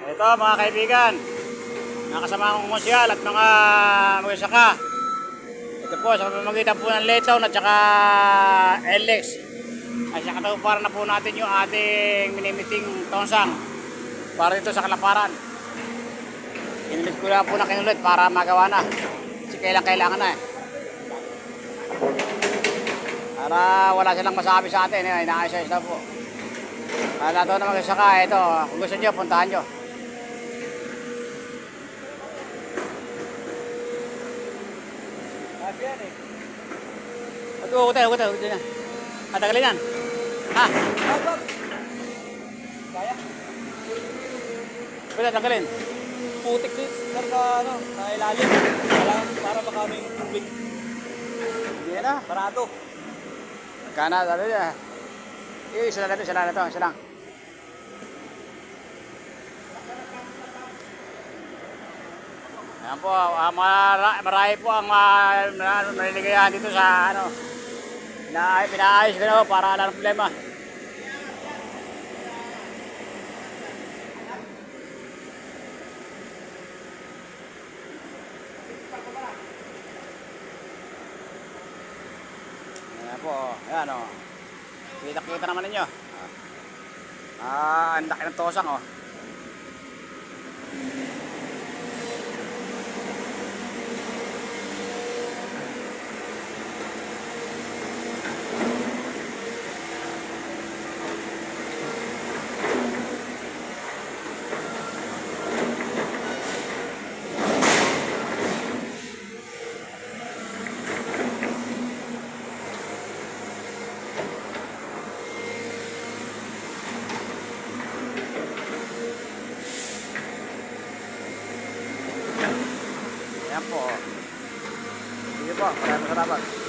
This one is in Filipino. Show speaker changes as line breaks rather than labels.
Ito mga kaibigan, mga kasama kong konsyal at mga magsasaka. Ito po sa pamamagitan po ng Leytown at saka LX. Ay sa katuparan na po natin yung ating minimiting tonsang para dito sa Kalaparan. Kinulit ko lang po na kinulit para magawa na. Kasi kailangan na eh. Para wala silang masabi sa atin, inaayos-ayos na po. Kaya daw na magsasaka, ito, kung gusto nyo, puntahan nyo. Yan eh. Huwag tayo na. Tagalin yan. Ha? Kaya? Pwede tagalin.
Putik din sa na ilalim. Para makaming tubig.
Hindi na.
Parado.
Kana, sabi niya. Isa na ito. Isa lang. Ayan po, marami po ang maliligayahan dito sa pinaayos ko na po para wala ng problema. Ayan po, ayan o. Kita naman ninyo. Ang laki ng tosang o. Ayan po. Sige po, maraming salamat.